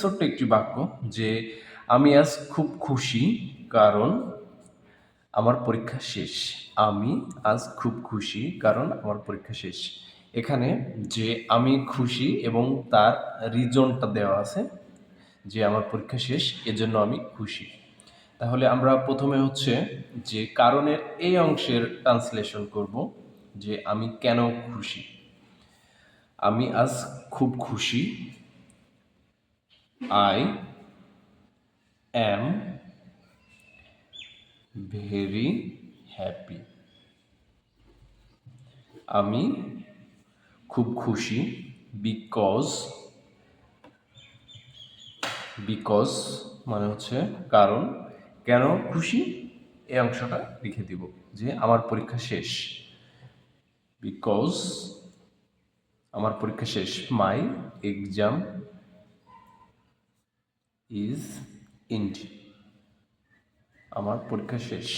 ছোট্ট একটি বাক্য যে আমি আজ খুব খুশি কারণ আমার পরীক্ষা শেষ। আমি আজ খুব খুশি কারণ আমার পরীক্ষা শেষ। এখানে যে আমি খুশি এবং তার রিজনটা দেওয়া আছে যে আমার পরীক্ষা শেষ এজন্য আমি খুশি। তাহলে আমরা প্রথমে হচ্ছে যে কারণের এই অংশের ট্রান্সলেশন করব যে আমি কেন খুশি। আমি আজ খুব খুশি। I am very happy. আমি খুব খুশি বিকজ বিকজ মানে হচ্ছে কারণ। কেন খুশি এই অংশটা লিখে দিব যে আমার পরীক্ষা শেষ। বিকজ আমার পরীক্ষা শেষ। মাই এক্সাম ইজ ইন্ড। আমার পরীক্ষা শেষ।